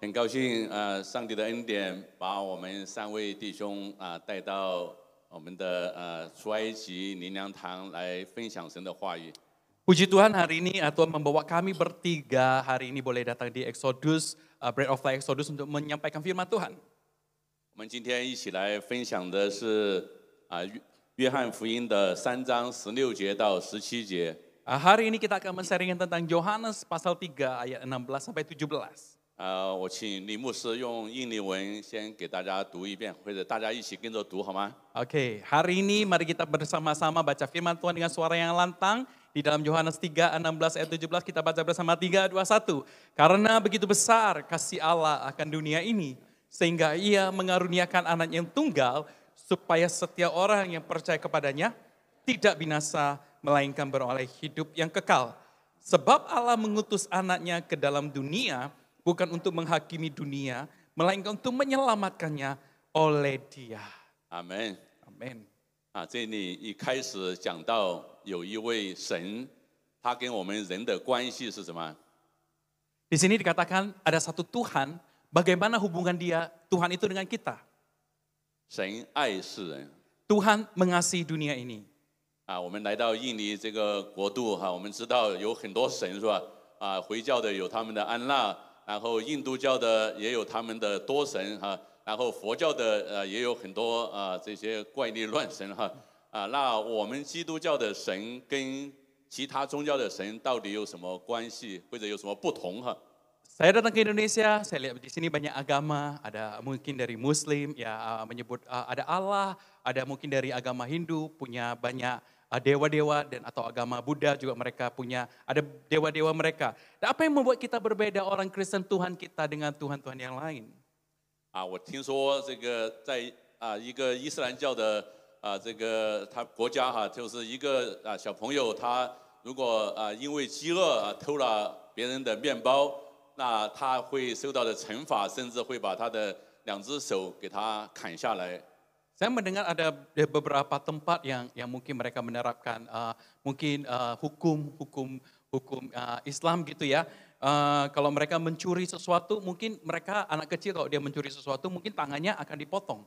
很高兴上帝的恩典把我们3位弟兄带到我们的出埃及灵粮堂来分享神的话语。 Puji Tuhan hari ini Tuhan membawa kami bertiga hari ini boleh datang di Exodus, Bread of Life Exodus untuk menyampaikan firman Tuhan. 我们今天一起来分享的是约翰福音的3章16节到17节。 Hari ini kita akan men-sharingkan tentang Yohanes pasal 3 ayat 16 sampai 17. 我请李牧师用印尼文先给大家读一遍，或者大家一起跟着读好吗？ Oke, hari ini mari kita bersama-sama baca firman Tuhan dengan suara yang lantang. Di dalam Yohanes 3, 16 ayat 17 kita baca bersama 3, 2, 1. Karena begitu besar kasih Allah akan dunia ini, sehingga ia mengaruniakan anak yang tunggal, supaya setiap orang yang percaya kepadanya tidak binasa, melainkan beroleh hidup yang kekal. Sebab Allah mengutus anaknya ke dalam dunia, bukan untuk menghakimi dunia, melainkan untuk menyelamatkannya oleh Dia. Amen. Amin. 这里一开始讲到有一位神，他跟我们人的关系是什么？ Di sini dikatakan ada satu Tuhan, bagaimana hubungan Tuhan itu dengan kita? 神爱世人。 Tuhan mengasihi dunia ini. 我们来到印尼这个国度我们知道有很多神是吧？回教的有他们的安娜，然后印度教的也有他们的多神然后佛教的也有很多这些怪力乱神那我们基督教的神跟其他宗教的神到底有什么关系，或者有什么不同Saya datang ke Indonesia, saya lihat di sini banyak agama, ada mungkin dari Muslim ya menyebut ada Allah, ada mungkin dari agama Hindu punya banyak dewa-dewa dan atau agama Buddha juga mereka punya ada dewa-dewa mereka. Dan apa yang membuat kita berbeda orang Kristen Tuhan kita dengan Tuhan-Tuhan yang lain? 我听说这个在一个伊斯兰教的这个他国家就是一个小朋友，他如果因为饥饿偷了别人的面包，那他会受到的惩罚，甚至会把他的2只手给他砍下来。 Saya mendengar ada beberapa tempat yang mungkin mereka menerapkan mungkin hukum Islam gitu ya. Kalau mereka mencuri sesuatu, mungkin mereka anak kecil kalau dia mencuri sesuatu, mungkin tangannya akan dipotong.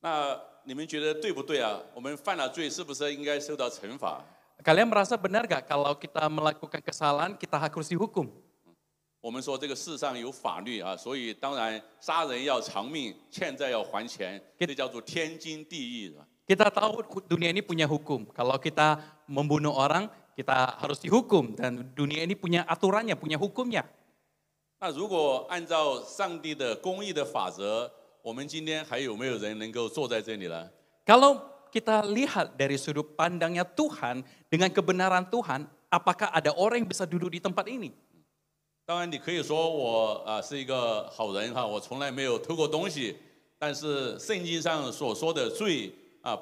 那你们觉得对不对我们犯了罪，是不是应该受到惩罚？ Kalian merasa benar gak kalau kita melakukan kesalahan, kita harus dihukum? 我们说这个世上有法律所以当然杀人要偿命，欠债要还钱，这叫做天经地义，是吧？ Kita tahu dunia ini punya hukum. Kalau kita membunuh orang, kita harus dihukum. Dan dunia ini punya aturannya, punya hukumnya. 那如果按照上帝的公义的法则，我们今天还有没有人能够坐在这里呢？ Kalau kita lihat dari sudut pandangnya Tuhan, dengan kebenaran Tuhan, apakah ada orang yang bisa duduk di tempat ini? 当然，你可以说我是一个好人我从来没有偷过东西。但是圣经上所说的罪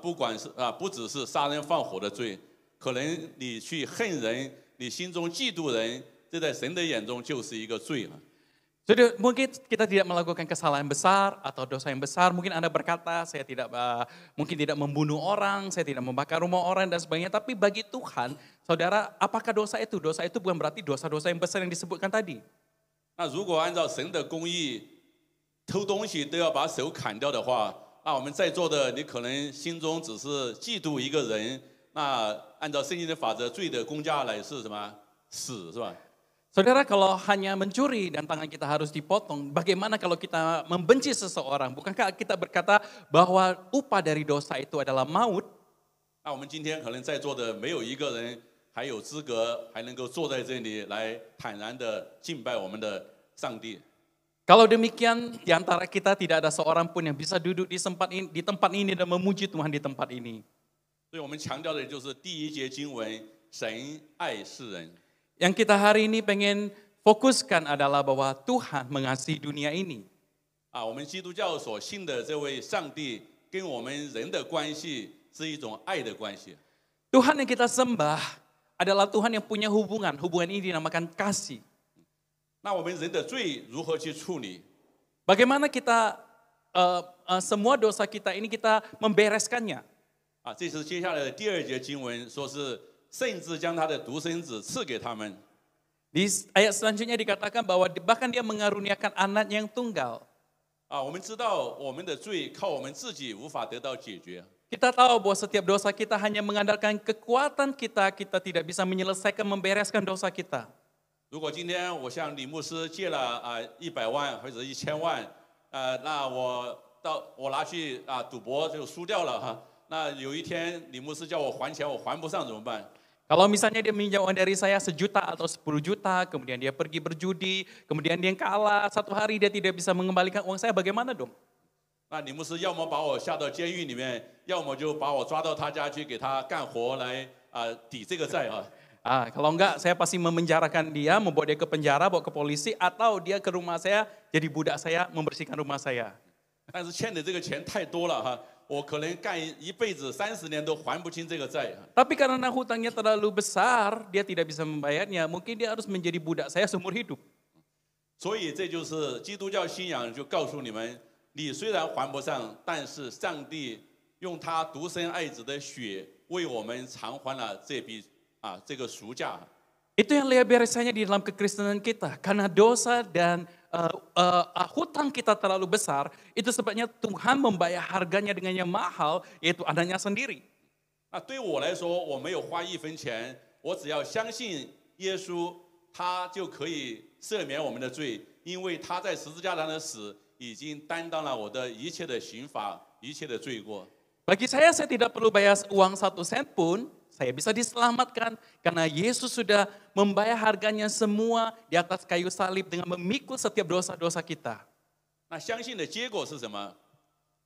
不管是不只是杀人放火的罪，可能你去恨人，你心中嫉妒人，这在神的眼中就是一个罪 Jadi mungkin kita tidak melakukan kesalahan besar atau dosa yang besar. Mungkin Anda berkata, saya tidak mungkin tidak membunuh orang, saya tidak membakar rumah orang dan sebagainya. Tapi bagi Tuhan, saudara, apakah dosa itu? Dosa itu bukan berarti dosa-dosa yang besar yang disebutkan tadi. 那如果按照神的公义，偷东西都要把手砍掉的话，那我们在座的你可能心中只是嫉妒一个人。那按照圣经的法则，罪的公价来是什么？死，是吧？ Saudara, kalau hanya mencuri dan tangan kita harus dipotong, bagaimana kalau kita membenci seseorang? Bukankah kita berkata bahwa upah dari dosa itu adalah maut? 那我们今天可能在座的没有一个人还有资格还能够坐在这里来坦然的敬拜我们的上帝。 Kalau demikian, di antara kita tidak ada seorang pun yang bisa duduk di tempat ini dan memuji Tuhan di tempat ini. 所以我们强调的就是第1节经文，神爱世人。 Yang kita hari ini pengen fokuskan adalah bahwa Tuhan mengasihi dunia ini. 我们基督教所信的这位上帝跟我们人的关系是一种爱的关系。 Tuhan yang kita sembah adalah Tuhan yang punya hubungan. Hubungan ini dinamakan kasih. 那我们人的罪如何去处理？ Bagaimana kita semua dosa kita ini kita membereskannya? 这是接下来的第2节经文，说是甚至将他的独生子赐给他们。Di ayat selanjutnya dikatakan bahwa bahkan dia mengaruniakan anak yang tunggal. 我们知道我们的罪靠我们自己无法得到解决， Kita tahu bahwa setiap dosa kita hanya mengandalkan kekuatan kita, kita tidak bisa menyelesaikan, membereskan dosa kita. 如果今天我向李牧师借了100万或者1000万，那我拿去赌博就输掉了哈，那有一天李牧师叫我还钱，我还不上怎么办？ Kalau misalnya dia meminjam uang dari saya 1 juta atau 10 juta, kemudian dia pergi berjudi, kemudian dia kalah, satu hari dia tidak bisa mengembalikan uang saya, bagaimana dong? 那李牧师要么把我下到监狱里面，要么就把我抓到他家去给他干活来抵这个债啊。 Kalau enggak saya pasti memenjarakan dia, membawa dia ke penjara, bawa ke polisi, atau dia ke rumah saya, jadi budak saya, membersihkan rumah saya. 但是欠的这个钱太多了哈，我可能干一辈子30年都还不清这个债。 Tapi karena hutangnya terlalu besar, dia tidak bisa membayarnya, mungkin dia harus menjadi budak saya seumur hidup. 所以这就是基督教信仰就告诉你们，你虽然还不上，但是上帝用他独生爱子的血为我们偿还了这个赎价。 Itu yang lihat biasanya di dalam kekristenan kita. Karena dosa dan hutang kita terlalu besar, itu sebabnya Tuhan membayar harganya dengan yang mahal, yaitu anaknya sendiri. 那对我来说，我没有花1分钱，我只要相信耶稣，他就可以赦免我们的罪，因为他在十字架上的死已经担当了我的一切的刑罚，一切的罪过。 Bagi saya tidak perlu bayar uang 1 sen pun, saya bisa diselamatkan karena Yesus sudah membayar harganya semua di atas kayu salib dengan memikul setiap dosa-dosa kita. 那相信的结果是什么？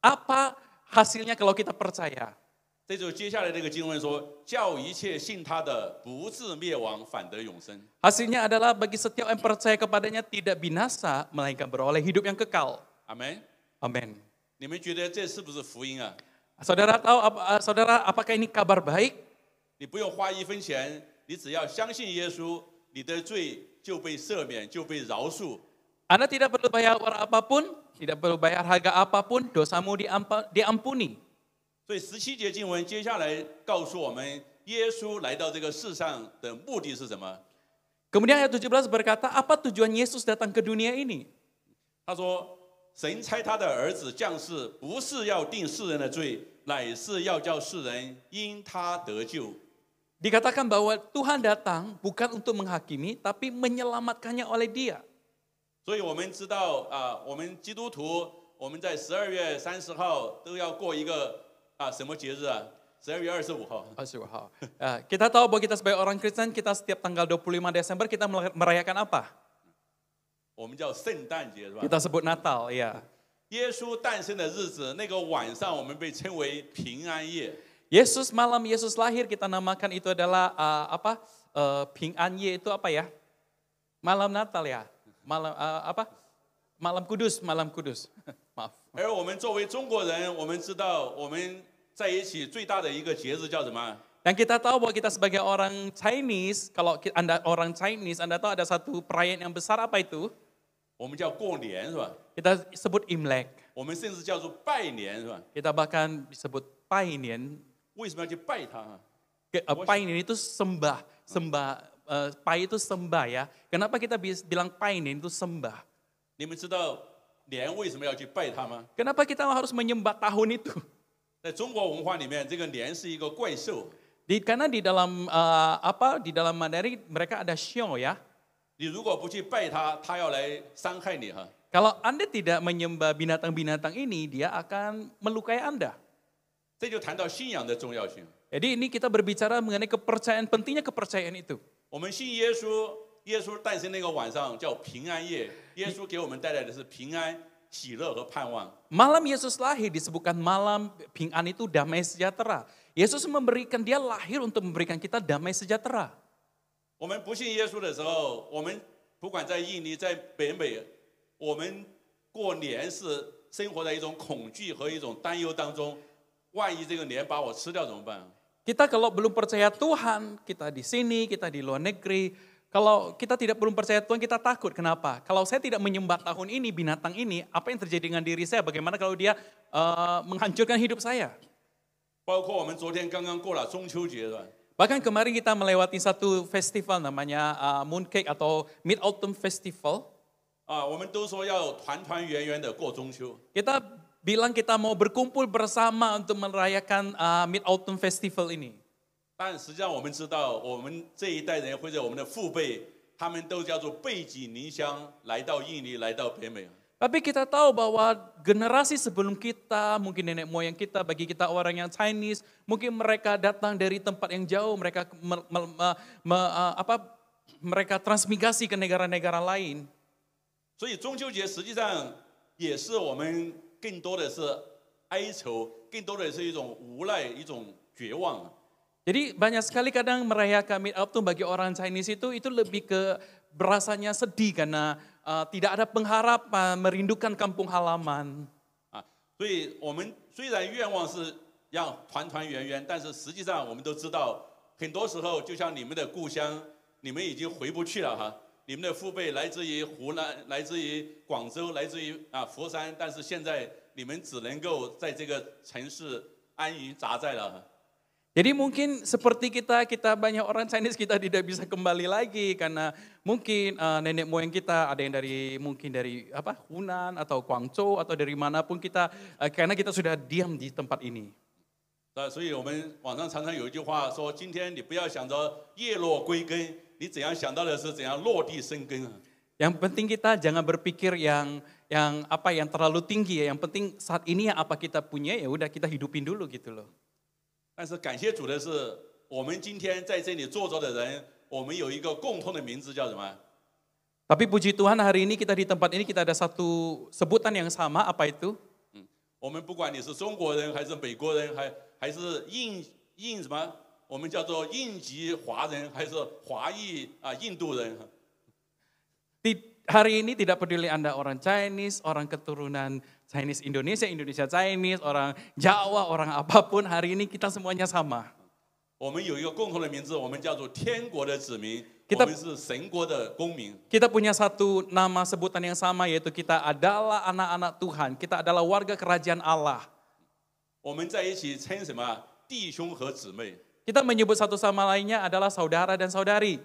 Apa hasilnya kalau kita percaya? 这就接下来这个经文说，叫一切信他的不至灭亡，反得永生。 Hasilnya adalah bagi setiap yang percaya kepadanya tidak binasa, melainkan beroleh hidup yang kekal. 阿门。 Amin. 你们觉得这是不是福音啊？ Saudara tahu, saudara apakah ini kabar baik? 你不用花1分钱，你只要相信耶稣，你的罪就被赦免，就被饶恕。 Anda tidak perlu bayar uang apapun, tidak perlu bayar harga apapun, dosamu diampuni. 所以17节经文接下来告诉我们，耶稣来到这个世上的目的是什么？ Kemudian ayat 17 berkata, apa tujuan Yesus datang ke dunia ini? 他说：“神差他的儿子降世，不是要定世人的罪，乃是要叫世人因他得救。” Dikatakan bahwa Tuhan datang bukan untuk menghakimi, tapi menyelamatkannya oleh Dia. 所以我们知道我们基督徒，我们在12月30号都要过一个什么节日啊？12月25号。 Kita tahu bahwa kita sebagai orang Kristen, kita setiap tanggal 25 Desember kita merayakan apa? 我们叫圣诞节是吧？ Kita sebut Natal, ya. 耶稣诞生的日子，那个晚上我们被称为平安夜。 Malam Yesus lahir kita namakan itu adalah Ping-an Ye itu apa ya? Malam Natal ya. Malam Malam Kudus. Maaf. 而我们作为中国人，我们知道我们在一起最大的一个节日叫什么？ Dan kita tahu bahwa kita sebagai orang Chinese, kalau Anda orang Chinese, Anda tahu ada satu perayaan yang besar apa itu? 我们叫过年是吧？ Kita sebut Imlek. 我们甚至叫做拜年是吧？ Kita bahkan disebut Pai Nian. 为什么要去拜他啊？ Pai Nian itu sembah. Pai itu sembah ya. Kenapa kita bilang Pai Nian itu sembah? 你们知道年为什么要去拜他吗？ Kenapa kita harus menyembah tahun itu? 在中国文化里面，这个年是一个怪兽。 Karena di dalam di dalam Mandarin mereka ada xiao ya. 你如果不去拜他，他要来伤害你哈。 Kalau Anda tidak menyembah binatang-binatang ini, dia akan melukai Anda. 这就谈到信仰的重要性。 Jadi ini kita berbicara mengenai kepercayaan, pentingnya kepercayaan itu. 我们信耶稣，耶稣诞生那个晚上叫平安夜，耶稣给我们带来的是平安、喜乐和盼望。 Malam Yesus lahir disebutkan malam Ping-an itu damai sejahtera. Yesus memberikan, dia lahir untuk memberikan kita damai sejahtera. 我们不信耶稣的时候，我们不管在印尼、在北美，我们过年是生活在一种恐惧和一种担忧当中。万一这个年把我吃掉怎么办？ Kita kalau belum percaya Tuhan, kita di sini, kita di luar negeri, kalau kita tidak belum percaya Tuhan, kita takut. Kenapa? Kalau saya tidak menyembah tahun ini, binatang ini, apa yang terjadi dengan diri saya? Bagaimana kalau dia menghancurkan hidup saya? 包括我们昨天刚刚过了中秋节是吧？ Bahkan kemarin kita melewati satu festival namanya Mooncake atau Mid Autumn Festival. 我们都说要团团圆圆的过中秋。 Kita bilang kita mau berkumpul bersama untuk merayakan Mid Autumn Festival ini. 但实际上我们知道，我们这一代人或者我们的父辈，他们都叫做背井离乡来到印尼，来到北美。 Tapi kita tahu bahwa generasi sebelum kita, mungkin nenek moyang kita, bagi kita orang yang Chinese, mungkin mereka datang dari tempat yang jauh, mereka mereka transmigrasi ke negara-negara lain. 所以中秋节实际上也是我们更多的是哀愁，更多的是一种无奈，一种绝望。 Jadi banyak sekali kadang merayakan Mid Autumn bagi orang Chinese itu lebih ke berasanya sedih karena tidak ada pengharapan, merindukan kampung halaman. 所以我们虽然愿望是要团团圆圆，但是实际上我们都知道，很多时候就像你们的故乡，你们已经回不去了哈。你们的父辈来自于湖南，来自于广州，来自于佛山，但是现在你们只能够在这个城市安于扎寨了。 Jadi mungkin seperti kita banyak orang Chinese kita tidak bisa kembali lagi karena mungkin nenek moyang kita ada yang mungkin dari Hunan atau Guangzhou atau dari manapun kita karena kita sudah diam di tempat ini. 所以我们网上常常有一句话说：今天你不要想着叶落归根，你怎样想到的是怎样落地生根。 Yang penting kita jangan berpikir yang terlalu tinggi ya. Yang penting saat ini apa kita punya ya udah kita hidupin dulu gitu loh. 但是感谢主的是，我们今天在这里坐着的人，我们有一个共同的名字叫什么？ Tapi puji Tuhan hari ini kita di tempat ini kita ada satu sebutan yang sama, apa itu? 我们不管你是中国人还是美国人，还是印什么，我们叫做印籍华人还是华裔印度人。 Hari ini tidak peduli Anda orang Chinese, orang keturunan Chinese Indonesia, Indonesia Chinese, orang Jawa, orang apapun, hari ini kita semuanya sama. 我们有一个共同的名字，我们叫做天国的子民， Kita- 我们是神国的公民。 Kita punya satu nama sebutan yang sama yaitu kita adalah anak-anak Tuhan, kita adalah warga kerajaan Allah. 我们在一起称什么？弟兄和姊妹。 Kita menyebut satu sama lainnya adalah saudara dan saudari.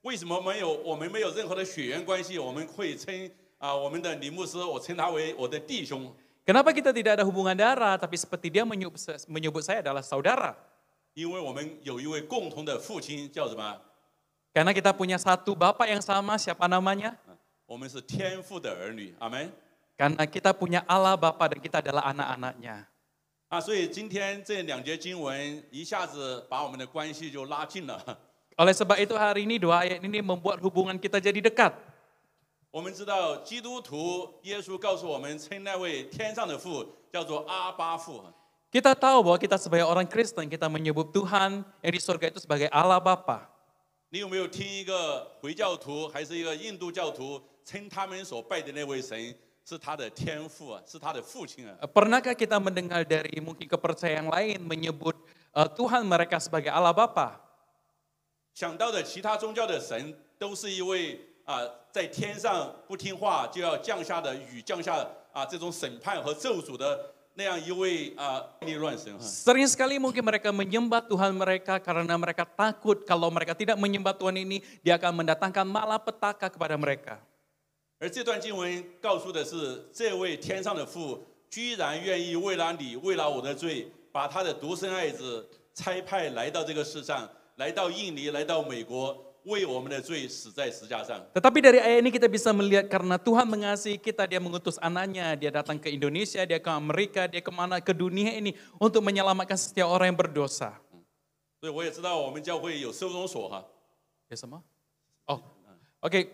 为什么我们没有任何的血缘关系？我们会称我们的李牧师，我称他为我的弟兄。 Kenapa kita tidak ada hubungan darah, tapi seperti dia menyebut saya adalah saudara? 因为我们有一位共同的父亲，叫什么？ Karena kita punya satu bapak yang sama, siapa namanya? 我们是天父的儿女，阿门。 Karena kita punya Allah Bapa dan kita adalah anak-anaknya. 所以今天这两节经文一下子把我们的关系就拉近了。 Oleh sebab itu hari ini dua ayat ini membuat hubungan kita jadi dekat. 我们知道基督徒，耶稣告诉我们，称那位天上的父叫做阿巴父。 Kita tahu bahwa kita sebagai orang Kristen, kita menyebut Tuhan yang di surga itu sebagai Allah Bapa. 你有没有听一个回教徒还是一个印度教徒称他们所拜的那位神是他的天父是他的父亲啊？ Pernahkah kita mendengar dari mungkin kepercayaan lain menyebut Tuhan mereka sebagai Allah Bapa? 想到的其他宗教的神都是一位在天上不听话就要降下的雨降下这种审判和咒诅的那样一位逆乱神。 Sering sekali mungkin mereka menyembah Tuhan mereka karena mereka takut kalau mereka tidak menyembah Tuhan ini, dia akan mendatangkan malapetaka kepada mereka. 而这段经文告诉的是，这位天上的父居然愿意为了你，为了我的罪，把他的独生爱子差派来到这个世上，来到印尼，来到美国，为我们的罪死在石架上。 Tetapi dari ayat ini kita bisa melihat karena Tuhan mengasihi kita, dia mengutus anaknya, dia datang ke Indonesia, dia ke Amerika, dia kemana ke dunia ini untuk menyelamatkan setiap orang yang berdosa. 所以我也知道我们教会有收容所哈。 Ya sama? Oh, oke,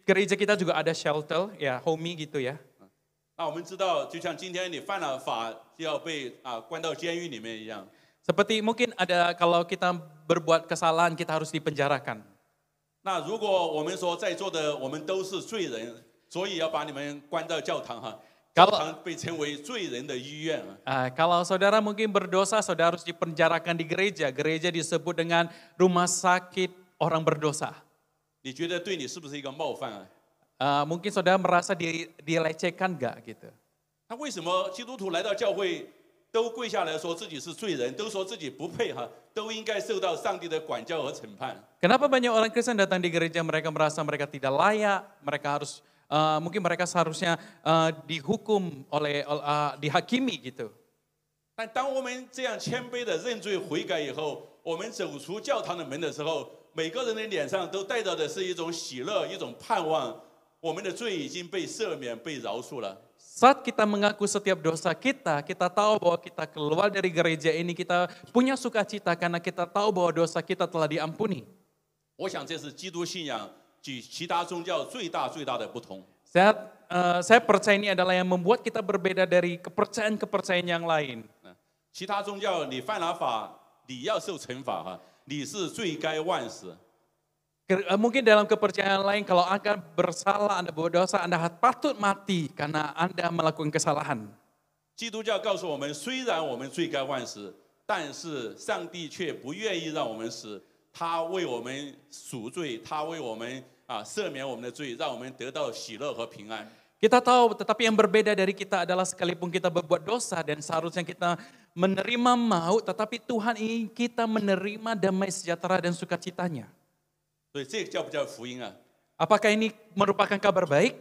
gereja kita juga ada shelter, ya, homey gitu ya. 那我们知道，就像今天你犯了法就要被关到监狱里面一样。 Seperti mungkin ada kalau kita berbuat kesalahan kita harus dipenjarakan. 那如果我们说在座的我们都是罪人，所以要把你们关到教堂哈。教堂被称为罪人的医院啊。 Kalau saudara mungkin berdosa, saudara harus dipenjarakan di gereja. Gereja disebut dengan rumah sakit orang berdosa. 你觉得对你是不是一个冒犯啊？ Mungkin saudara merasa dilecehkan gak gitu. 那为什么基督徒来到教会都跪下来说自己是罪人，都说自己不配哈，都应该受到上帝的管教和审判。 Kenapa banyak orang Kristen datang di gereja mereka merasa mereka tidak layak, mereka harus mungkin mereka seharusnya dihukum oleh dihakimi gitu. 但当我们这样谦卑的认罪悔改以后，我们走出教堂的门的时候，每个人的脸上都带着的是一种喜乐，一种盼望。我们的罪已经被赦免、被饶恕了。 Saat kita mengaku setiap dosa kita, kita tahu bahwa kita keluar dari gereja ini, kita punya sukacita karena kita tahu bahwa dosa kita telah diampuni. 我想这是基督信仰与其他宗教最大的不同。 Saya percaya ini adalah yang membuat kita berbeda dari kepercayaan-kepercayaan yang lain. 其他宗教你犯了法，你要受惩罚哈，你是罪该万死。 Mungkin dalam kepercayaan lain kalau Anda bersalah, Anda berdosa, Anda patut mati karena Anda melakukan kesalahan. 基督教告诉我们，虽然我们罪该万死，但是上帝却不愿意让我们死，他为我们赎罪，他为我们赦免我们的罪，让我们得到喜乐和平安。 Kita tahu, tetapi yang berbeda dari kita adalah sekalipun kita berbuat dosa dan seharusnya kita menerima maut, tetapi Tuhan ingin kita menerima damai sejahtera dan sukacitanya. 所以这个叫不叫福音啊？ Apakah ini merupakan kabar baik?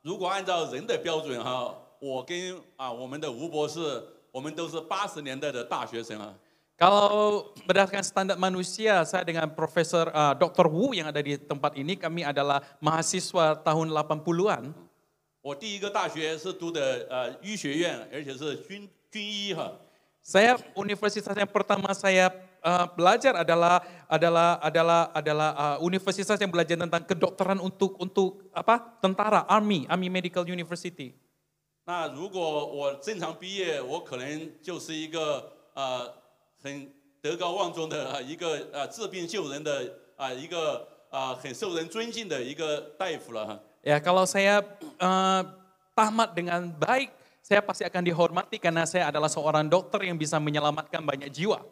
如果按照人的标准哈，我们的吴博士，我们都是80年代的大学生啊。 Kalau berdasarkan standar manusia, saya dengan Profesor Dr. Wu yang ada di tempat ini, kami adalah mahasiswa tahun 80-an. 我第一个大学是读的医学院，而且是军医哈。 Saya universitas yang pertama saya belajar adalah universitas yang belajar tentang kedokteran untuk tentara, Army Medical University. 那如果我正常毕业，我可能就是一个很德高望重的一个治病救人的一个很受人尊敬的一个大夫了哈。 Ya, kalau saya tamat dengan baik, saya pasti akan dihormati karena saya adalah seorang dokter yang bisa menyelamatkan banyak jiwa.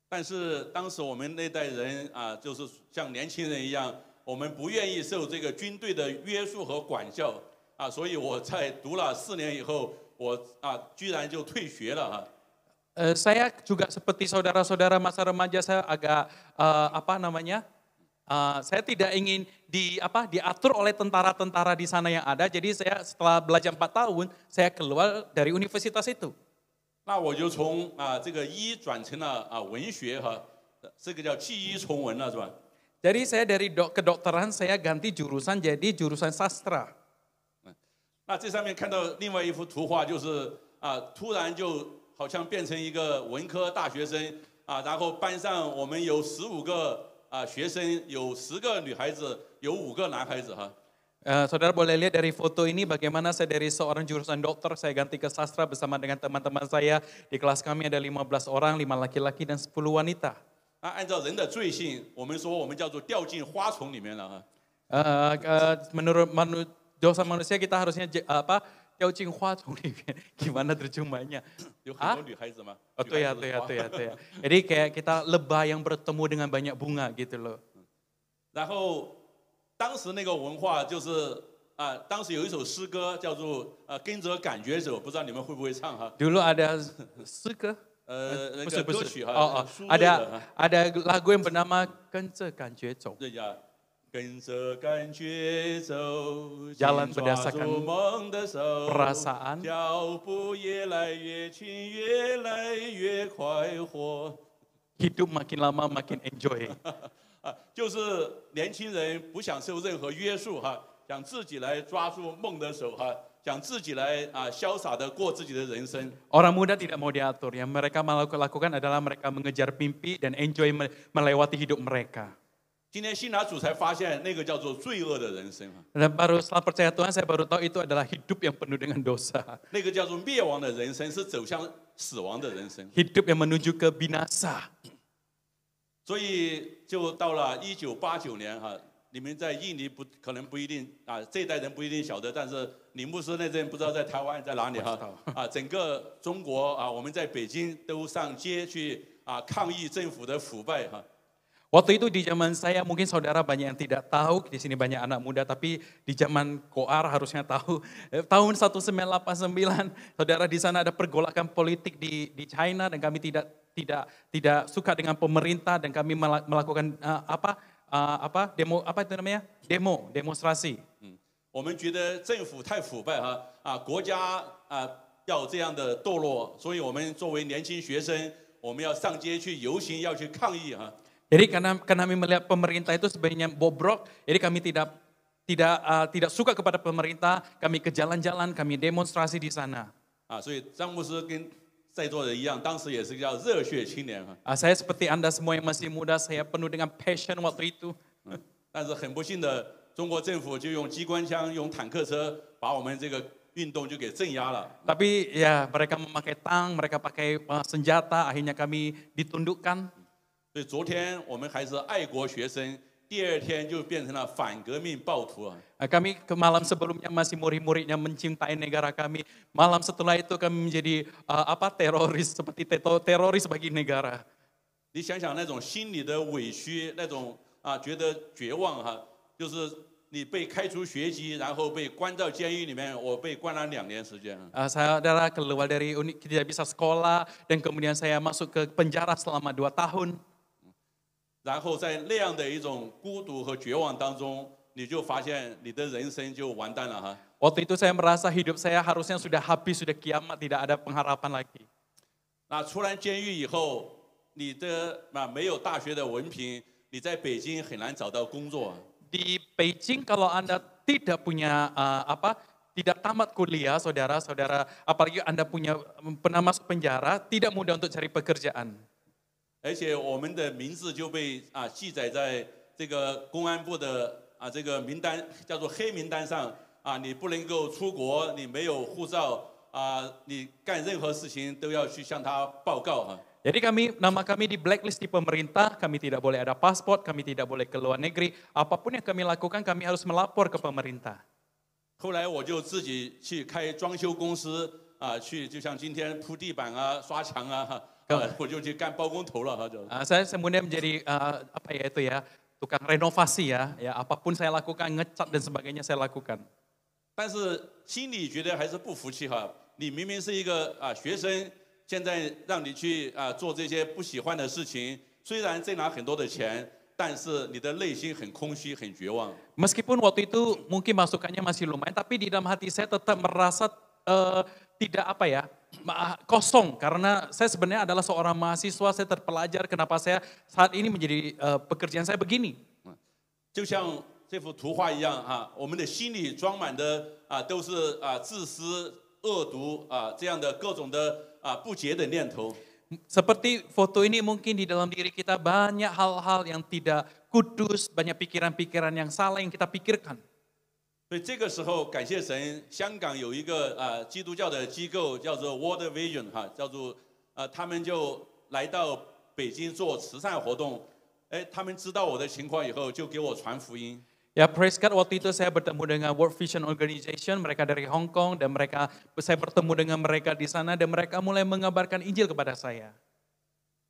但是当时我们那代人就是像年轻人一样，我们不愿意受这个军队的约束和管教所以我在读了4年以后，我居然就退学了哈。 Saya juga seperti saudara-saudara masa remaja saya agak saya tidak ingin diatur oleh tentara-tentara di sana yang ada. Jadi saya setelah belajar 4 tahun, saya keluar dari universitas itu. 那我就从这个医转成了文学哈，这个叫弃医从文了是吧？ Jadi saya dari kedokteran saya ganti jurusan jadi jurusan sastra. 那这上面看到另外一幅图画，就是突然就好像变成一个文科大学生然后班上我们有15个学生，有10个女孩子，有5个男孩子哈。 Saudara boleh lihat dari foto ini bagaimana saya dari seorang jurusan dokter, saya ganti ke sastra bersama dengan teman-teman saya. Di kelas kami ada 15 orang, 5 laki-laki dan 10 wanita. 按照人的罪性，我们说我们叫做掉进花丛里面了哈。 Menurut dosa manusia kita harusnya掉进花丛里面. Gimana terjemahnya? 有很多女孩子吗？ Oh, tuh ya. Jadi kayak kita lebah yang bertemu dengan banyak bunga gitu loh. 然后当时那个文化就是当时有一首诗歌叫做跟着感觉走，不知道你们会不会唱哈？ Dulu ada suka 那个歌曲哈， ada lagu yang bernama 跟着感觉走。 对呀，跟着感觉走， Jalan 抓 berdasarkan 住梦的手， perasaan 脚步越来越轻，越来越快活。 Hidup makin lama makin enjoy. 就是年轻人不想受任何约束哈，想自己来抓住梦的手哈，想自己来潇洒的过自己的人生。 Orang muda tidak mau diatur, yang mereka lakukan adalah mereka mengejar mimpi dan enjoy melewati hidup mereka. 今天信拿主才发现，那个叫做罪恶的人生 Dan baru setelah percaya Tuhan, saya baru tahu itu adalah hidup yang penuh dengan dosa. 那个叫做灭亡的人生，是走向死亡的人生。 Hidup yang menuju ke binasa. 所以就到了1989年哈，你们在印尼可能不一定这一代人不一定晓得，但是李牧师那阵不知道在台湾在哪里哈整个中国我们在北京都上街去抗议政府的腐败哈。Waktu itu di zaman saya mungkin saudara banyak yang tidak tahu, di sini banyak anak muda, tapi di zaman Koar harusnya tahu. Tahun 1989, saudara di sana ada pergolakan politik di China dan kami tidak suka dengan pemerintah dan kami melakukan demonstrasi. 我们觉得政府太腐败国家要这样的堕落，所以我们作为年轻学生，我们要上街去游行，要去抗议Jadi karena kami melihat pemerintah itu sebenarnya bobrok, jadi kami tidak suka kepada pemerintah, kami ke jalan-jalan, kami demonstrasi di sana. 所以张牧师跟在座的一样，当时也是叫热血青年Saya seperti Anda semua yang masih muda, saya penuh dengan passion waktu itu. 但是很不幸的，中国政府就用机关枪、用坦克车把我们这个运动就给镇压了。Tapi ya mereka memakai tang, mereka pakai senjata, akhirnya kami ditundukkan. 所以昨天我们还是爱国学生，第二天就变成了反革命暴徒Kami ke malam sebelumnya masih murid-muridnya mencintai negara kami. Malam setelah itu kami menjadi teroris seperti teroris bagi negara. 你想想那种心里的委屈，那种觉得绝望就是你被开除学籍，然后被关到监狱里面，我被关了2年时间。Saudara keluar dari tidak bisa sekolah dan kemudian saya masuk ke penjara selama 2 tahun. 然后在那样的一种孤独和绝望当中，你就发现你的人生就完蛋了Waktu itu saya merasa hidup saya harusnya sudah habis, sudah kiamat, tidak ada pengharapan lagi. 那出来监狱以后，你的没有大学的文凭，你在北京很难找到工作。Di Beijing kalau Anda tidak punya tidak tamat kuliah, saudara-saudara, apalagi Anda pernah masuk penjara, tidak mudah untuk cari pekerjaan. 而且我们的名字就被记载在这个公安部的这个名单，叫做黑名单上你不能够出国，你没有护照你干任何事情都要去向他报告Jadi nama kami di blacklist di pemerintah, kami tidak boleh ada paspor, kami tidak boleh ke luar negeri, apapun yang kami lakukan kami harus melapor ke pemerintah. 后来我就自己去开装修公司去就像今天铺地板刷墙我就去干包工头了Saya kemudian menjadi tukang renovasi ya, apapun saya lakukan, ngecat dan sebagainya saya lakukan. 但是心里觉得还是不服气你明明是一个学生，现在让你去做这些不喜欢的事情，虽然挣拿很多的钱，但是你的内心很空虚、很绝望。 Meskipun waktu itu mungkin masukannya masih lumayan, tapi di dalam hati saya tetap merasa tidak kosong karena saya sebenarnya adalah seorang mahasiswa, saya terpelajar, kenapa saya saat ini menjadi pekerjaan saya begini. 就像这幅图画一样我们的心里装满的都是自私、恶毒这样的各种的不洁的念头。 Seperti foto ini mungkin di dalam diri kita banyak hal-hal yang tidak kudus, banyak pikiran-pikiran yang salah yang kita pikirkan. 所以这个时候，感谢神，香港有一个基督教的机构叫做 World Vision 叫做他们就来到北京做慈善活动，他们知道我的情况以后，就给我传福音。 Ya praise God, waktu itu saya bertemu dengan World Vision Organization, mereka dari Hong Kong dan saya bertemu dengan mereka di sana dan mereka mulai mengabarkan Injil kepada saya.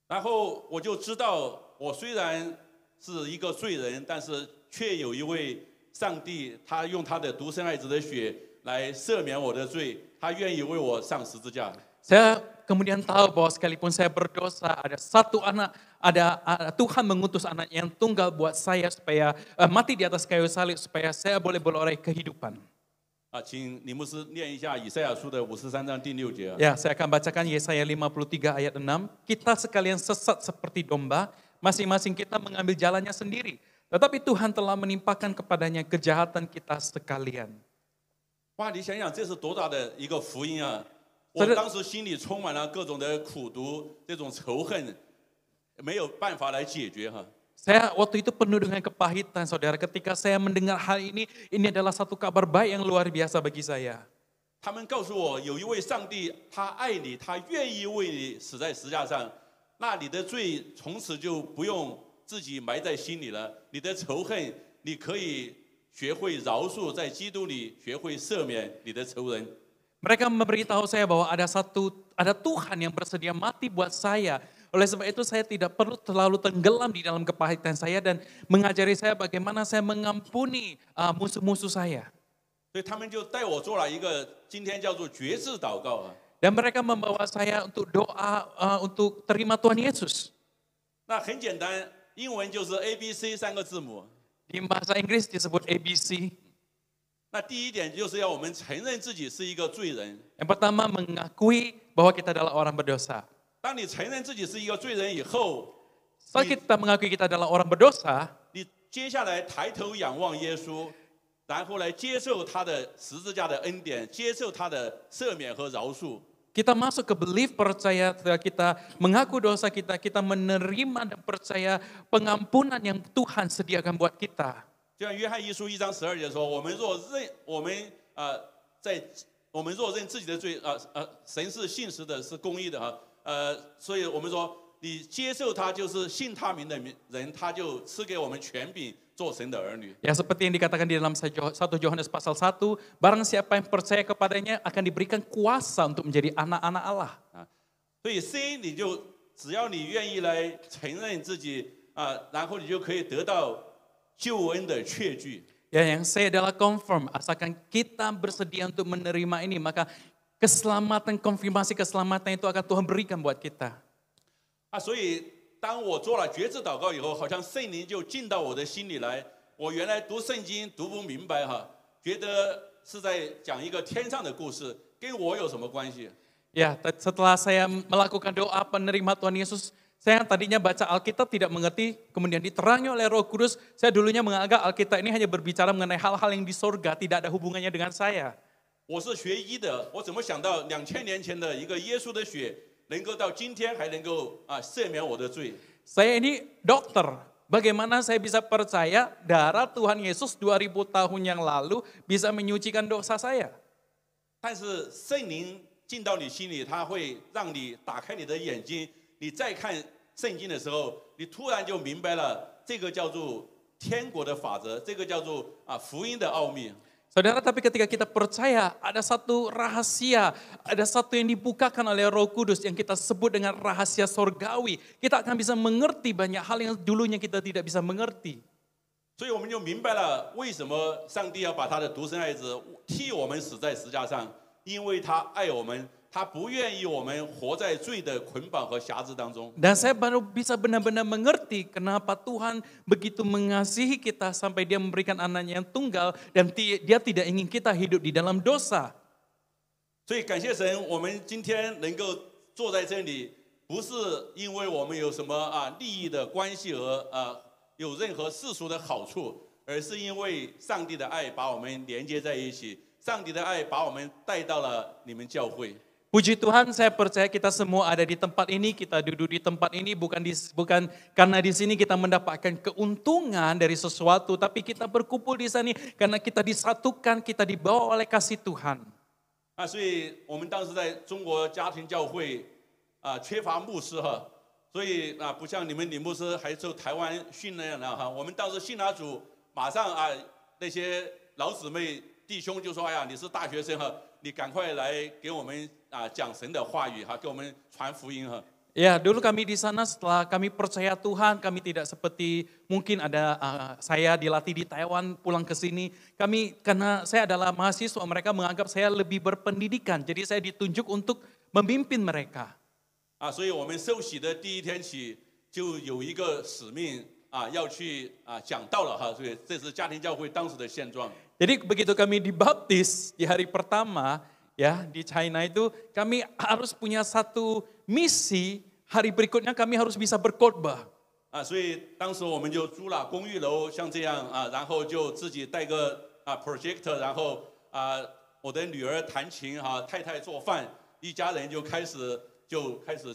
然后我就知道，我虽然是一个罪人，但是却有一位上帝，他用他的独生爱子的血来赦免我的罪，他愿意为我上十字架。 Saya kemudian tahu bahwa sekalipun saya berdosa, ada satu anak, Tuhan mengutus anak yang tunggal buat saya supaya mati di atas kayu salib supaya saya boleh beroleh kehidupan. 请李牧师念一下以赛亚书的53章第6节。 Ya, saya akan bacakan Yesaya 53 ayat 6. Kita sekalian sesat seperti domba, masing-masing kita mengambil jalannya sendiri. Tetapi Tuhan telah menimpakan kepadanya kejahatan kita sekalian. 哇，你想想这是多大的一个福音我当时心里充满了各种的苦毒，这种仇恨，没有办法来解决Saya waktu itu penuh dengan kepahitan, saudara. Ketika saya mendengar hal ini adalah satu kabar baik yang luar biasa bagi saya. 他们告诉我，有一位上帝，他爱你，他愿意为你死在十架上，那你的罪从此就不用自己埋在心里了，你的仇恨，你可以学会饶恕，在基督里学会赦免你的仇人。 Mereka memberitahu saya bahwa ada Tuhan yang bersedia mati buat saya, Oleh sebab itu saya tidak perlu terlalu tenggelam di dalam kepahitan saya dan mengajari saya bagaimana saya mengampuni musuh-musuh saya. 所以他们就带我做了一个今天叫做决志祷告啊。 Dan mereka membawa saya untuk doa untuk terima Tuhan Yesus. 那很简单，英文就是 ABC 3个字母。 Di bahasa Inggris disebut ABC. 那第一点就是要我们承认自己是一个罪人。 Yang pertama mengakui bahwa kita adalah orang berdosa. 当你承认自己是一个罪人以后， Setelah kita mengakui kita adalah orang berdosa, 你接下来抬头仰望耶稣，然后来接受他的十字架的恩典，接受他的赦免和饶恕。 kita masuk ke belief, percaya, kita mengaku dosa kita, kita menerima dan percaya pengampunan yang Tuhan sediakan buat kita. 就像约翰一书1章12节说：“我们若认自己的罪，神是信实的，是公义的哈。所以我们说，你接受他就是信他名的人，他就赐给我们权柄做神的儿女。” Ya seperti yang dikatakan di dalam 1 Yohanes pasal 1, barang siapa yang percaya kepadanya akan diberikan kuasa untuk menjadi anak-anak Allah. 所以 C 你就只要你愿意来承认自己然后你就可以得到救恩的确据。 Ya, yang saya adalah confirm, asalkan kita bersedia untuk menerima ini, maka keselamatan, konfirmasi keselamatan itu akan Tuhan berikan buat kita. 所以当我做了决志祷告以后，好像圣灵就进到我的心里来。我原来读圣经读不明白哈，觉得是在讲一个天上的故事，跟我有什么关系？ Ya, setelah saya melakukan doa penerima Tuhan Yesus, saya tadinya baca Alkitab tidak mengerti, kemudian diterangi oleh Roh Kudus. Saya dulunya menganggap Alkitab ini hanya berbicara mengenai hal-hal yang di sorga, tidak ada hubungannya dengan saya. 我是学医的，我怎么想到2000年前的一个耶稣的血，能够到今天还能够赦免我的罪？ Saya ini dokter, bagaimana saya bisa percaya darah Tuhan Yesus 2000 tahun yang lalu bisa menyucikan dosa saya? 但是圣灵进到你心里，他会让你打开你的眼睛。 你再看圣经的时候，你突然就明白了，这个叫做天国的法则，这个叫做福音的奥秘。 Saudara, tapi ketika kita percaya ada satu rahasia, ada satu yang dibukakan oleh Roh Kudus yang kita sebut dengan rahasia sorgawi, kita akan bisa mengerti banyak hal yang dulunya kita tidak bisa mengerti. 所以我们就明白了为什么上帝要把他的独生爱子替我们死在十字架上，因为他爱我们。 他不愿意我们活在罪的捆绑和辖制当中。 Dan saya baru bisa benar-benar mengerti kenapa Tuhan begitu mengasihi kita sampai dia memberikan anaknya yang tunggal dan dia tidak ingin kita hidup di dalam dosa. 所以感谢神，我们今天能够坐在这里，不是因为我们有什么利益的关系和有任何世俗的好处，而是因为上帝的爱把我们连接在一起，上帝的爱把我们带到了你们教会。 Puji Tuhan, saya percaya kita semua ada di tempat ini, kita duduk di tempat ini bukan karena di sini kita mendapatkan keuntungan dari sesuatu, tapi kita berkumpul di sini karena kita disatukan, kita dibawa oleh kasih Tuhan. 所以我们当时在中国家庭教会缺乏牧师哈，所以不像你们李牧师还受台湾训练了哈，我们当时信了主，马上那些老姊妹弟兄就说：“哎呀，你是大学生哈，你赶快来给我们讲神的话语哈，给我们传福音哈。” Ya, dulu kami di sana setelah kami percaya Tuhan, kami tidak seperti mungkin ada saya dilatih di Taiwan pulang ke sini. Karena saya adalah mahasiswa, mereka menganggap saya lebih berpendidikan, jadi saya ditunjuk untuk memimpin mereka. 所以我们受洗的第一天起就有一个使命要去讲道了哈，所以这是家庭教会当时的现状。 Jadi begitu kami dibaptis di hari pertama ya di China itu kami harus punya satu misi, hari berikutnya kami harus bisa berkhotbah. 所以当时我们就租了公寓楼，像这样然后就自己带个projector， 然后我的女儿弹琴太太做饭，一家人就开始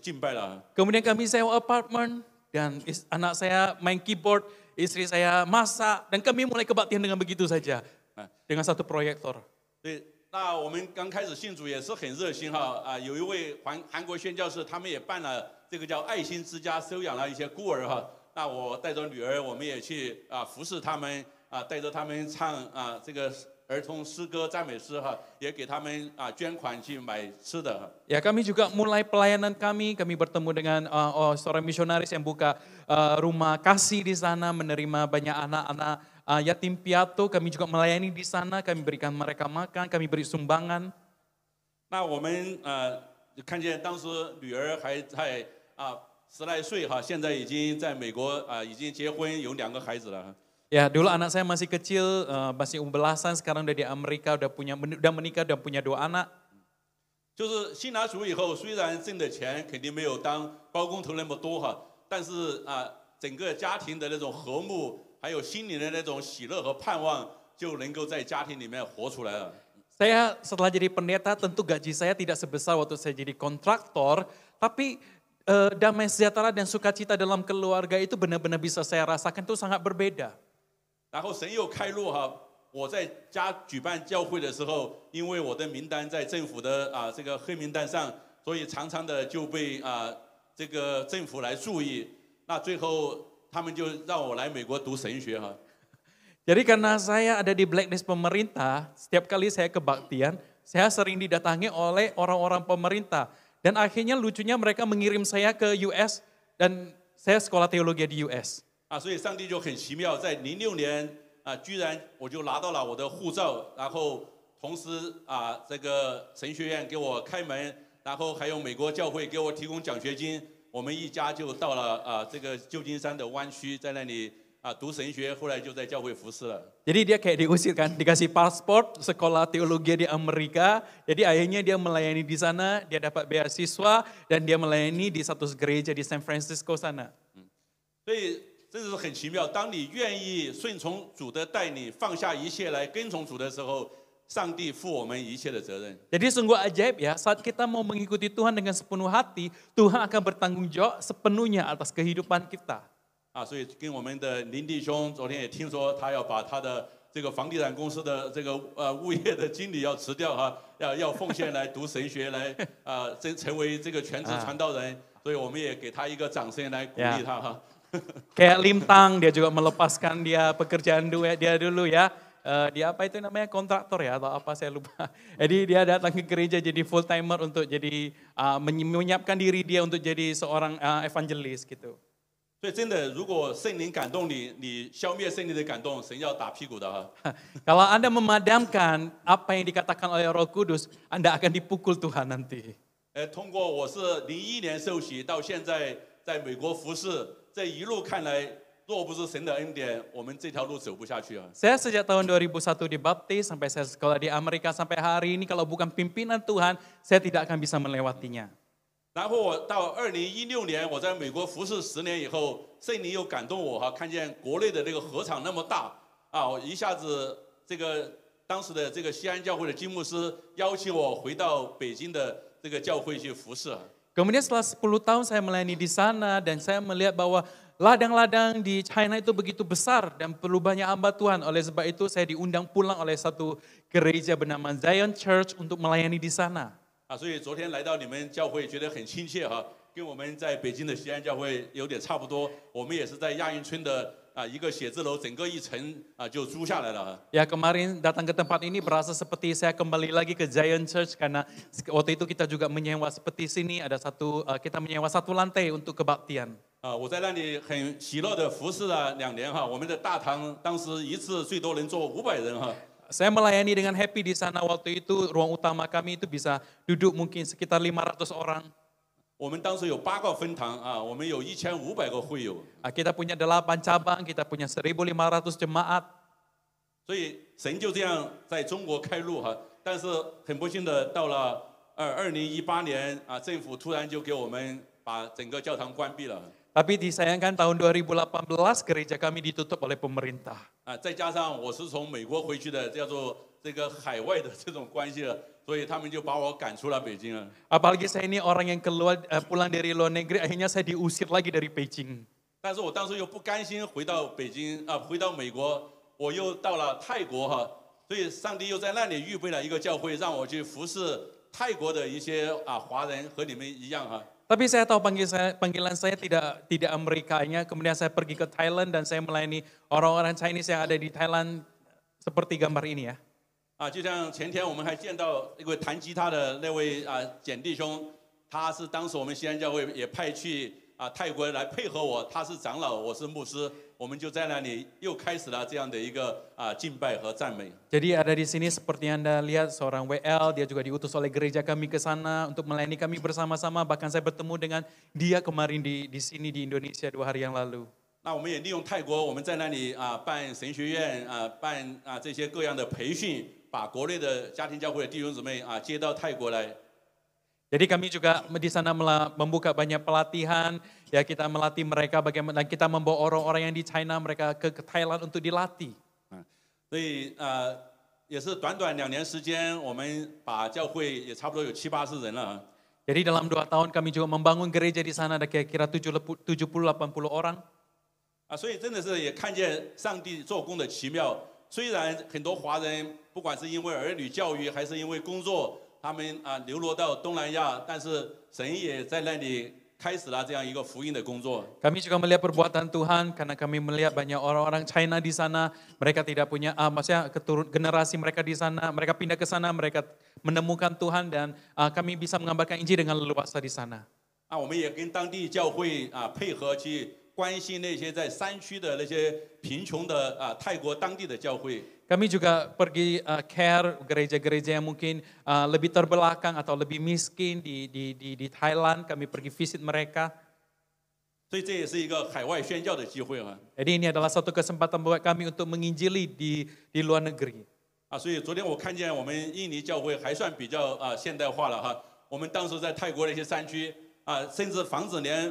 敬拜了。 Kemudian kami sewa apartemen dan anak saya main keyboard, istri saya masak dan kami mulai kebaktian dengan begitu saja. Dengan satu proyektor. 对，那我们刚开始信主也是很热心哈有一位韩国宣教士，他们也办了这个叫爱心之家，收养了一些孤儿哈。那我带着女儿，我们也去服侍他们带着他们唱这个儿童诗歌赞美诗哈，也给他们捐款去买吃的哈。Ya, kami juga mulai pelayanan kami bertemu dengan seorang misionaris yang buka rumah kasih di sana, menerima banyak anak-anak yatim piatu, kami juga melayani di sana, kami berikan mereka makan, kami beri sumbangan. 那我们看见当时女儿还在10来岁哈，现在已经在美国已经结婚有2个孩子了。 Ya, dulu anak saya masih kecil, masih belasan, sekarang udah di Amerika, udah menikah, udah punya 2 anak. 就是信拿主以后，虽然挣的钱肯定没有当包工头那么多哈，但是整个家庭的那种和睦，还有心里的那种喜乐和盼望，就能够在家庭里面活出来了。 Saya setelah jadi pendeta, tentu gaji saya tidak sebesar waktu saya jadi kontraktor, tapi damai sejahtera dan sukacita dalam keluarga itu benar-benar bisa saya rasakan, itu sangat berbeda. 然后神又开路哈，我在家举办教会的时候，因为我的名单在政府的这个黑名单上，所以常常的就被这个政府来注意。那最后他们就让我来美国读神学哈。 Jadi karena saya ada di blacklist pemerintah, setiap kali saya kebaktian, saya sering didatangi oleh orang-orang pemerintah. Dan akhirnya lucunya mereka mengirim saya ke US dan saya sekolah teologi di US. 所以上帝就很奇妙，在06年居然我就拿到了我的护照，然后同时这个神学院给我开门，然后还有美国教会给我提供奖学金，我们一家就到了这个旧金山的湾区，在那里读神学，后来就在教会服侍了。 Jadi dia kayak diusir kan, dikasih paspor sekolah teologi di Amerika, jadi akhirnya dia melayani di sana, dia dapat beasiswa dan dia melayani di satu gereja di San Francisco sana. 所以这是很奇妙，当你愿意顺从主的带领，放下一切来跟从主的时候，上帝负我们一切的责任。 Jadi sungguh ajaib ya, saat kita mau mengikuti Tuhan dengan sepenuh hati, Tuhan akan bertanggung jawab sepenuhnya atas kehidupan kita. 所以跟我们的林弟兄昨天也听说，他要把他的这个房地产公司的这个物业的经理要辞掉哈，要奉献来读神学，来成为这个全职传道人，所以我们也给他一个掌声来鼓励他哈。 Kayak Lintang, dia juga melepaskan dia pekerjaan dia dulu ya. Dia apa itu namanya kontraktor ya atau apa saya lupa. Jadi dia datang ke gereja jadi full timer untuk jadi menyiapkan diri dia untuk jadi seorang evangelis gitu. 所以真的，如果圣灵感动你，你消灭圣灵的感动，神要打屁股的哈。 Kalau Anda memadamkan apa yang dikatakan oleh Roh Kudus, Anda akan dipukul Tuhan nanti. 通过我是01年受洗到现在在美国服侍，这一路看来，若不是神的恩典，我们这条路走不下去啊。 Saya sejak tahun 2001 dibaptis sampai saya sekolah di Amerika sampai hari ini, kalau bukan pimpinan Tuhan, saya tidak akan bisa melewatinya. 然后我到2016年，我在美国服侍10年以后，圣灵又感动我哈，看见国内的这个合场那么大我一下子这个当时的这个西安教会的金牧师邀请我回到北京的这个教会去服侍。 Kemudian setelah 10 tahun saya melayani di sana dan saya melihat bahwa ladang-ladang di China itu begitu besar dan perlu banyak hamba Tuhan. Oleh sebab itu saya diundang pulang oleh satu gereja bernama Zion Church untuk melayani di sana. 所以昨天来到你们教会，觉得很亲切哈，跟我们在北京的西安教会有点差不多。我们也是在亚运村的一个写字楼，整个一层就租下来了。 Ya kemarin datang ke tempat ini berasa seperti saya kembali lagi ke Zion Church karena waktu itu kita juga menyewa seperti sini ada kita menyewa satu lantai untuk kebaktian. 我在那里很喜乐的服侍了2年哈，我们的大堂当时一次最多能坐500人哈。 Saya melayani dengan happy di sana waktu itu, ruang utama kami itu bisa duduk mungkin sekitar 500 orang. 我们当时有8个分堂我们有1500个会友。 Kita punya 8 cabang, kita punya 1.500 jemaat. 所以神就这样在中国开路哈，但是很不幸的到了2018年政府突然就给我们把整个教堂关闭了。 Tapi disayangkan tahun 2018 gereja kami ditutup oleh pemerintah. 再加上我是从美国回去的，叫做这个海外的这种关系了，所以他们就把我赶出了北京了。 Apalagi saya ini orang yang pulang dari luar negeri, akhirnya saya diusir lagi dari Beijing. 但是我当时又不甘心回到北京回到美国，我又到了泰国哈，所以上帝又在那里预备了一个教会，让我去服侍泰国的一些华人，和你们一样哈。 Tapi saya tahu panggilan saya tidak Amerikanya, kemudian saya pergi ke Thailand dan saya melayani orang-orang Chinese yang ada di Thailand seperti gambar ini ya. 就像前天我们还见到一位弹吉他的那位简弟兄，他是当时我们西安教会也派去泰国来配合我，他是长老，我是牧师，我们就在那里又开始了这样的一个敬拜和赞美。Jadi ada di sini seperti Anda lihat seorang WL, dia juga diutus oleh gereja kami ke sana untuk melayani kami bersama-sama. Bahkan saya bertemu dengan dia kemarin di sini di Indonesia 2 hari yang lalu. 那我们也利用泰国，我们在那里办神学院办这些各样的培训，把国内的家庭教会的弟兄姊妹接到泰国来。Jadi kami juga di sana membuka banyak pelatihan, ya kita melatih mereka bagaimana kita membawa orang-orang yang di China mereka ke Thailand untuk dilatih. 所以也是短短2年时间，我们把教会也差不多有70-80人了。 Jadi dalam 2 tahun kami juga membangun gereja di sana ada kira-kira 70-80 orang. 所以真的是也看见上帝做工的奇妙。虽然很多华人不管是因为儿女教育还是因为工作，他们流落到东南亚，但是神也在那里开始了这样一个福音的工作。 Kami juga melihat perbuatan Tuhan karena kami melihat banyak orang-orang China di sana, mereka tidak punya maksudnya generasi mereka di sana, mereka pindah ke sana, mereka menemukan Tuhan dan kami bisa mengabarkan Injil dengan leluasa di sana. 我们也跟当地教会配合去关心那些在山区的那些贫穷的泰国当地的教会。 Kami juga pergi care gereja-gereja yang mungkin lebih terbelakang atau lebih miskin di Thailand, kami pergi visit mereka. 所以这也是一个海外宣教的机会啊。 Jadi ini adalah satu kesempatan buat kami untuk menginjili di luar negeri. 所以昨天我看见我们印尼教会还算比较现代化了哈。我们当时在泰国的一些山区甚至房子连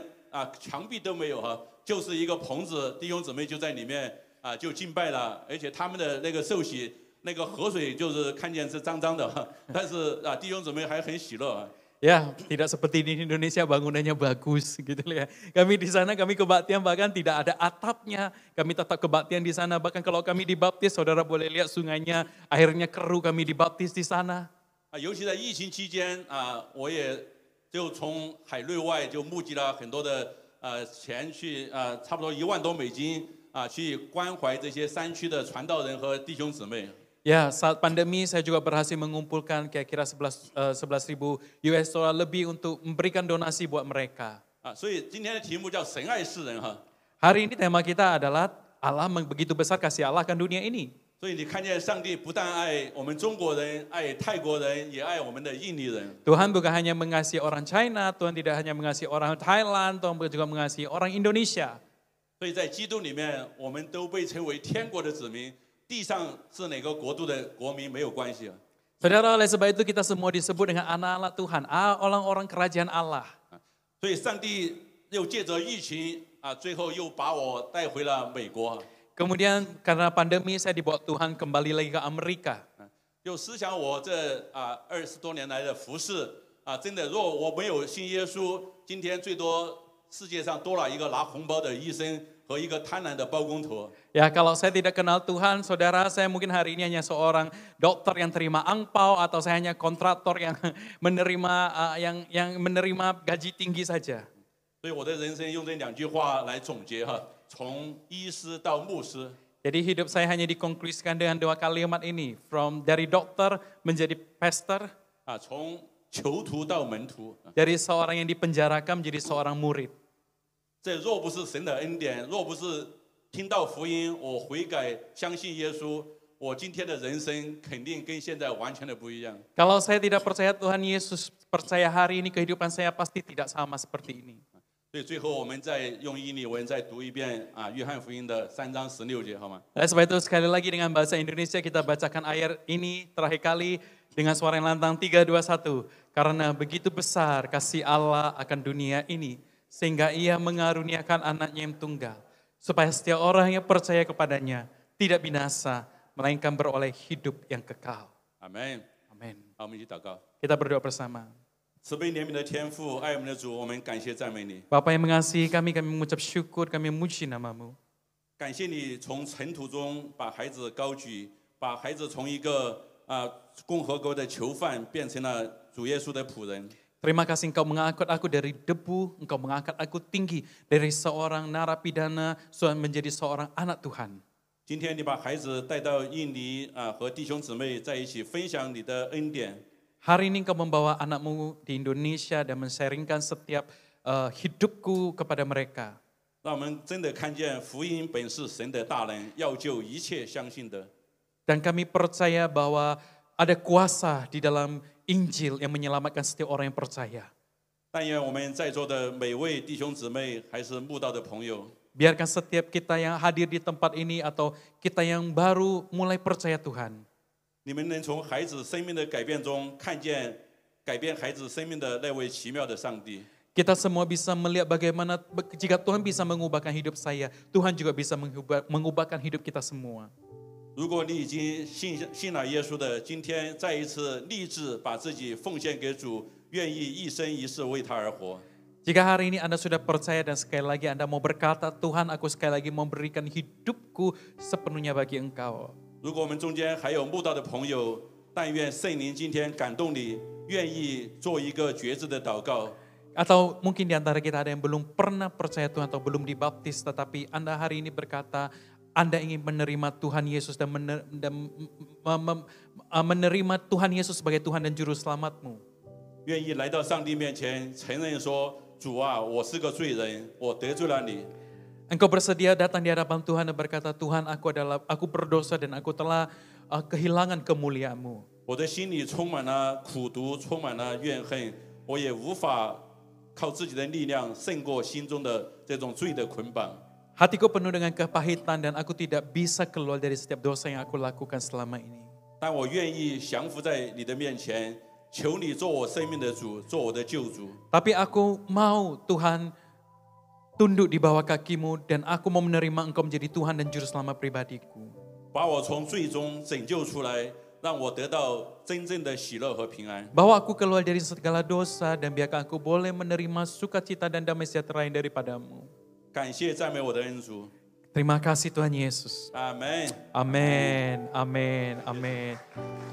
墙壁都没有哈，就是一个棚子，弟兄姊妹就在里面就敬拜了，而且他们的那个受洗那个河水就是看见是脏脏的哈，但是弟兄姊妹还很喜乐。 Ya, tidak seperti di Indonesia bangunannya bagus gitu ya. Kami di sana kami kebaktian bahkan tidak ada atapnya. Kami tetap kebaktian di sana. Bahkan kalau kami dibaptis, saudara boleh lihat sungainya airnya keruh, kami dibaptis di sana. 尤其在疫情期间我也就从海内外就募集了很多的钱去差不多1万多美金去关怀这些山区的传道人和弟兄姊妹。 Ya, saat pandemi saya juga berhasil mengumpulkan kira-kira 11.000 US dollar lebih untuk memberikan donasi buat mereka. 所以今天的题目叫神爱世人哈。 Hari ini tema kita adalah Allah begitu besar kasih Allah akan dunia ini. 所以你看见上帝不但爱我们中国人，爱泰国人，也爱我们的印尼人。 Tuhan bukan hanya mengasihi orang China, Tuhan tidak hanya mengasihi orang Thailand, Tuhan juga mengasihi orang Indonesia. 所以在基督里面，我们都被称为天国的子民，地上是哪个国度的国民没有关系。 Saudara, oleh sebab itu kita semua disebut dengan anak-anak Tuhan, orang-orang kerajaan Allah. 所以上帝又借着疫情最后又把我带回了美国。 Kemudian karena pandemi saya dibawa Tuhan kembali lagi ke Amerika. 就思想我这20多年来的服侍真的，若我没有信耶稣，今天最多世界上多了一个拿红包的医生和一个贪婪的包工头。 Ya kalau saya tidak kenal Tuhan, saudara saya mungkin hari ini hanya seorang dokter yang terima angpau atau saya hanya kontraktor yang menerima yang menerima gaji tinggi saja. 所以我的人生用这2句话来总结哈，从医师到牧师。 Jadi hidup saya hanya dikonklusikan dengan 2 kalimat ini, dari dokter menjadi pastor, 从囚徒到门徒。 dari seorang yang dipenjarakan menjadi seorang murid. 这若不是神的恩典，若不是听到福音，我悔改相信耶稣，我今天的人生肯定跟现在完全的不一样。 Kalau saya tidak percaya Tuhan Yesus, percaya hari ini kehidupan saya pasti tidak sama seperti ini. 所以最后我们再用印尼文再读一遍约翰福音的3章16节，好吗？ Sebab itu sekali lagi dengan bahasa Indonesia kita bacakan ayat ini terakhir kali dengan suara yang lantang 3, 2, 1. Karena begitu besar kasih Allah akan dunia ini, sehingga ia mengaruniakan anaknya yang tunggal, supaya setiap orang yang percaya kepadanya tidak binasa, melainkan beroleh hidup yang kekal. 阿门。 Amin. 好，我们一起祷告。 Kita berdoa bersama. 慈悲怜悯的天父，爱我们的主，我们感谢赞美你， Bapa yang mengasihi kami, kami mengucap syukur, kami memuji namamu. 感谢你从尘土中把孩子高举，把孩子从一个共和国的囚犯变成了主耶稣的仆人。 Terima kasih Engkau mengangkat aku dari debu, Engkau mengangkat aku tinggi dari seorang narapidana menjadi seorang anak Tuhan. 今天你把孩子带到印尼和弟兄姊妹在一起分享你的恩典。 Hari ini Engkau membawa anakmu di Indonesia dan men-sharingkan setiap hidupku kepada mereka. 让我们真的看见福音本是神的大能，要救一切相信的。 Dan kami percaya bahwa ada kuasa di dalam Injil yang menyelamatkan setiap orang yang percaya. 但愿我们在座的每位弟兄姊妹还是慕道的朋友， Biarkan setiap kita yang hadir di tempat ini atau kita yang baru mulai percaya Tuhan. 你们能从孩子生命的改变中看见改变孩子生命的那位奇妙的上帝。 Kita semua bisa melihat bagaimana jika Tuhan bisa mengubahkan hidup saya, Tuhan juga bisa mengubahkan hidup kita semua. 如果你已经信了耶稣的，今天再一次立志把自己奉献给主，愿意一生一世为他而活。 Jika hari ini Anda sudah percaya dan sekali lagi Anda mau berkata, Tuhan aku sekali lagi memberikan hidupku sepenuhnya bagi Engkau. 如果我们中间还有慕道的朋友，但愿圣灵今天感动你，愿意做一个决志的祷告。 Atau mungkin di antara kita ada yang belum pernah percaya Tuhan atau belum dibaptis, tetapi Anda hari ini berkata, Anda ingin menerima Tuhan Yesus dan menerima Tuhan Yesus sebagai Tuhan dan Juru Selamatmu. 愿意来到上帝面前，承认说：“主啊，我是个罪人，我得罪了你。” Engkau bersedia datang di hadapan Tuhan dan berkata, Tuhan aku berdosa dan aku telah kehilangan kemuliaan-Mu. 我的心里充满了苦毒，充满了怨恨，我也无法靠自己的力量胜过心中的这种罪的捆绑。 Hatiku penuh dengan kepahitan dan aku tidak bisa keluar dari setiap dosa yang aku lakukan selama ini. 但我愿意降服在你的面前，求你做我生命的主，做我的救主。 Tapi aku mau Tuhan tunduk di bawah kaki-Mu dan aku mau menerima Engkau menjadi Tuhan dan Juru Selamat pribadiku. 把我从罪中拯救出来，让我得到真正的喜乐和平安。 Bawa aku keluar dari segala dosa dan biarkan aku boleh menerima sukacita dan damai sejahtera yang daripada-Mu. 感谢赞美我的恩主， Terima kasih Tuhan Yesus. 阿门。 Amin, amin, amin.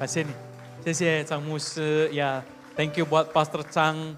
Kasih nih. 谢谢张牧师 ya. Thank you buat Pastor Chang